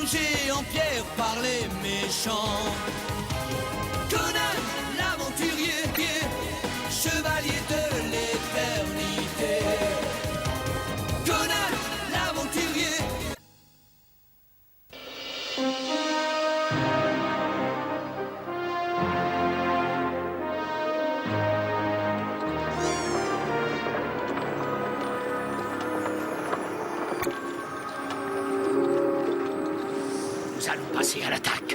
forgé en pierre par les méchants. Conan, l'aventurier, chevalier de l'éternité. Conan, l'aventurier. Nous allons passer à l'attaque.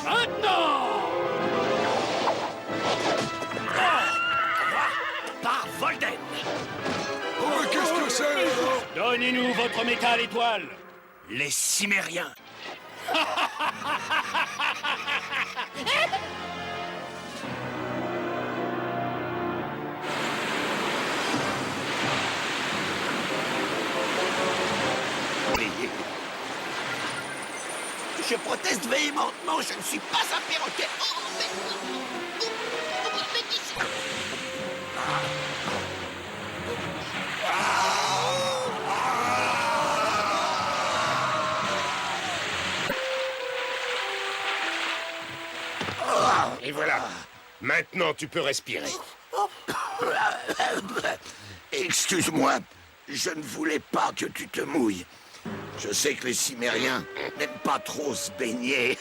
Maintenant! Par Volden! Oh, mais qu'est-ce que c'est? Donnez-nous votre métal étoile! Les Cimériens! Je proteste véhémentement, je ne suis pas un perroquet. Oh, Et voilà. Maintenant, tu peux respirer. Excuse-moi, je ne voulais pas que tu te mouilles. Je sais que les Cimériens n'aiment pas trop se baigner.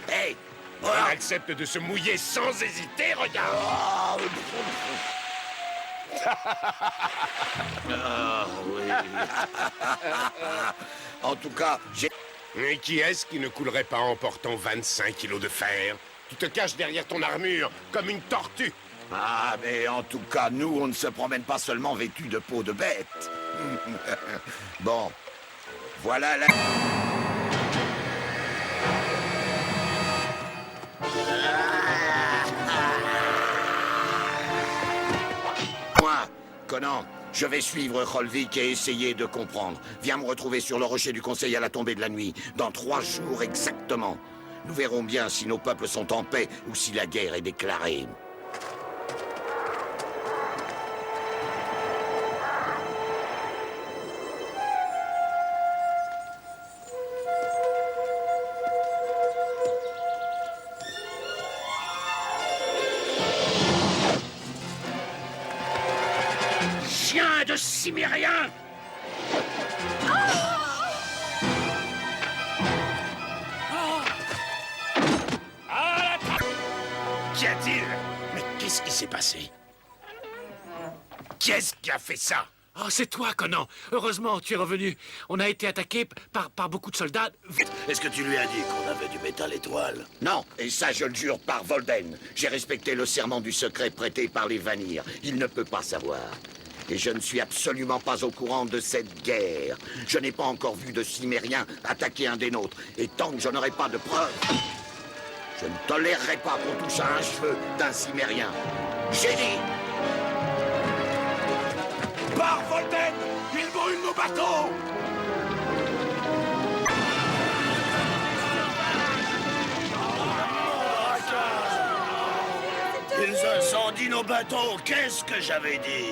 Hey! On accepte de se mouiller sans hésiter, regarde. Ah, oui. En tout cas, j'ai... Et qui est-ce qui ne coulerait pas en portant 25 kilos de fer? Tu te caches derrière ton armure comme une tortue. Ah, mais en tout cas, nous, on ne se promène pas seulement vêtus de peau de bête. Bon, voilà la... Moi, Conan, je vais suivre Rolvik et essayer de comprendre. Viens me retrouver sur le rocher du Conseil à la tombée de la nuit, dans 3 jours exactement. Nous verrons bien si nos peuples sont en paix ou si la guerre est déclarée. Chien de Cimérien! Qu'y a-t-il? Mais qu'est-ce qui s'est passé? Qui est-ce qui a fait ça? Oh, c'est toi, Conan. Heureusement, tu es revenu. On a été attaqué par beaucoup de soldats. Est-ce que tu lui as dit qu'on avait du métal étoile? Non, et ça je le jure par Volden. J'ai respecté le serment du secret prêté par les Vanir. Il ne peut pas savoir. Et je ne suis absolument pas au courant de cette guerre. Je n'ai pas encore vu de Cimériens attaquer un des nôtres. Et tant que je n'aurai pas de preuves, je ne tolérerai pas qu'on touche à un cheveu d'un Cimérien. J'ai dit! Par Volden! Il brûle nos bateaux! Ils incendient nos bateaux! Qu'est-ce que j'avais dit?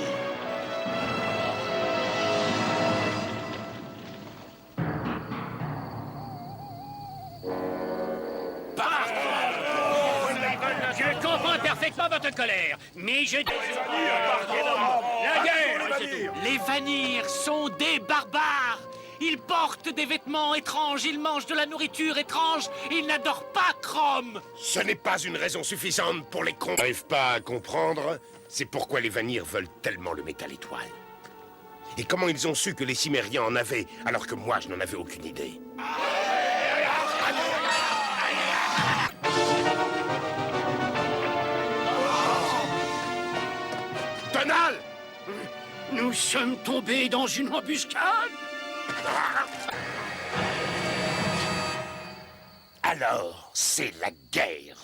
Je comprends parfaitement votre colère, mais je... La guerre! Les Vanir sont des barbares! Ils portent des vêtements étranges, ils mangent de la nourriture étrange, ils n'adorent pas Chrome! Ce n'est pas une raison suffisante pour les cons. J'arrive pas à comprendre, c'est pourquoi les Vanir veulent tellement le métal étoile. Et comment ils ont su que les Cimériens en avaient, alors que moi je n'en avais aucune idée. Donald! Nous sommes tombés dans une embuscade! Alors, c'est la guerre.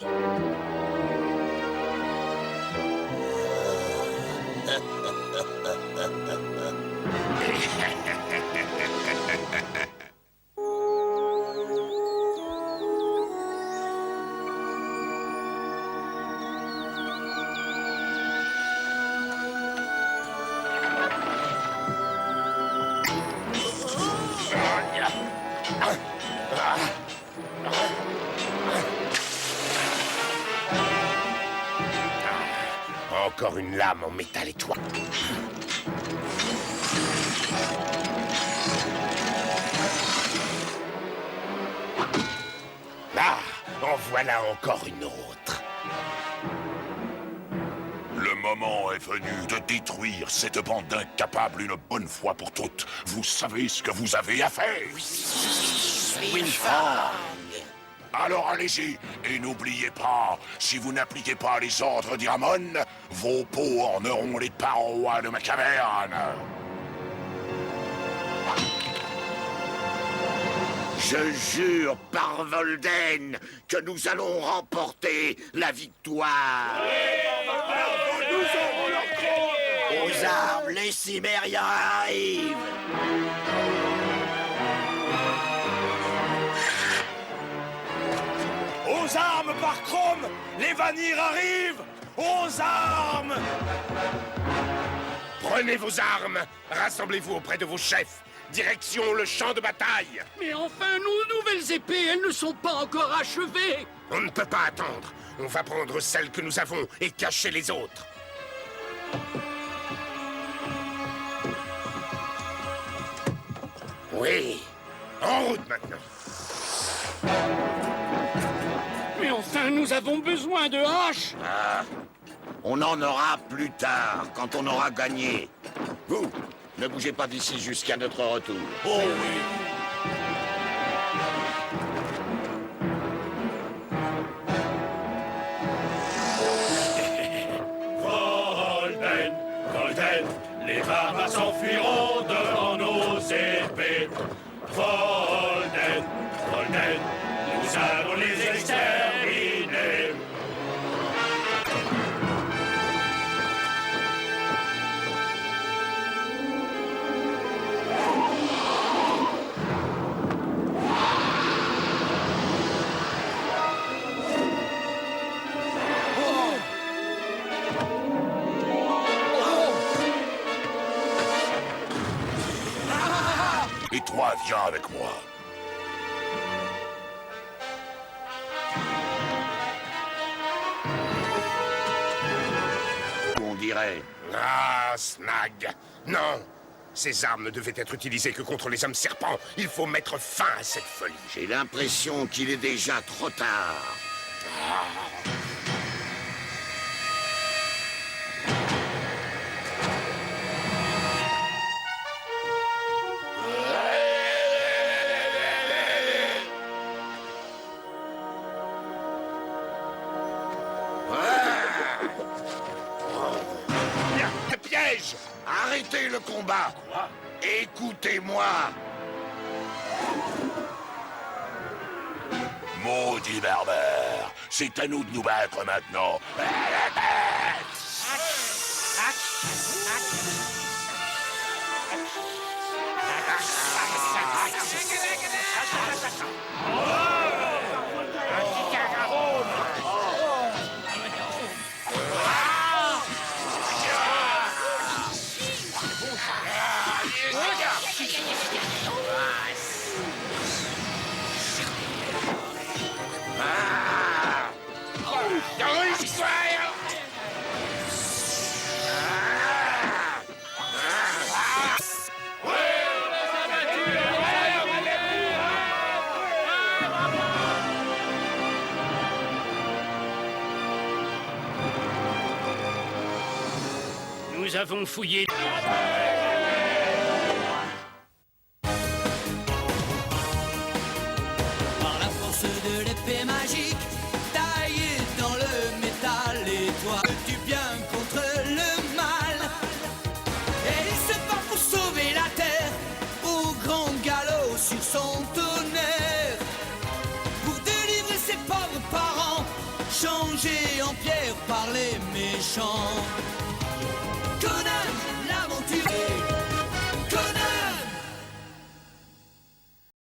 encore une lame en métal étoile. Ah, en voilà encore une autre. Le moment est venu de détruire cette bande d'incapables une bonne fois pour toutes. Vous savez ce que vous avez à faire. Winfang. Alors allez-y, et n'oubliez pas, si vous n'appliquez pas les ordres d'Iramon, vos peaux orneront les parois de ma caverne. Je jure par Volden que nous allons remporter la victoire. Aux armes, les Cimériens arrivent. Aux armes par Chrome, les Vanir arrivent! Aux armes! Prenez vos armes, rassemblez-vous auprès de vos chefs. Direction le champ de bataille. Mais enfin, nos nouvelles épées, elles ne sont pas encore achevées. On ne peut pas attendre. On va prendre celles que nous avons et cacher les autres. Oui, en route maintenant. Mais enfin, nous avons besoin de haches. On en aura plus tard, quand on aura gagné. Vous, ne bougez pas d'ici jusqu'à notre retour. Oh oui! Volden, Volden, les barbares s'enfuiront devant nos épées. Volden, Volden, nous allons les exterminer. Et toi, viens avec moi. On dirait. Ah, Snag. Non. Ces armes ne devaient être utilisées que contre les hommes serpents. Il faut mettre fin à cette folie. J'ai l'impression qu'il est déjà trop tard. Le piège! Arrêtez le combat. Écoutez-moi. Maudit berbère, c'est à nous de nous battre maintenant. Nous avons fouillé. Par la force de l'épée magique, taillée dans le métal étoile du bien contre le mal. Et il se bat pour sauver la terre, au grand galop sur son tonnerre. Pour délivrer ses pauvres parents, changés en pierre par les méchants.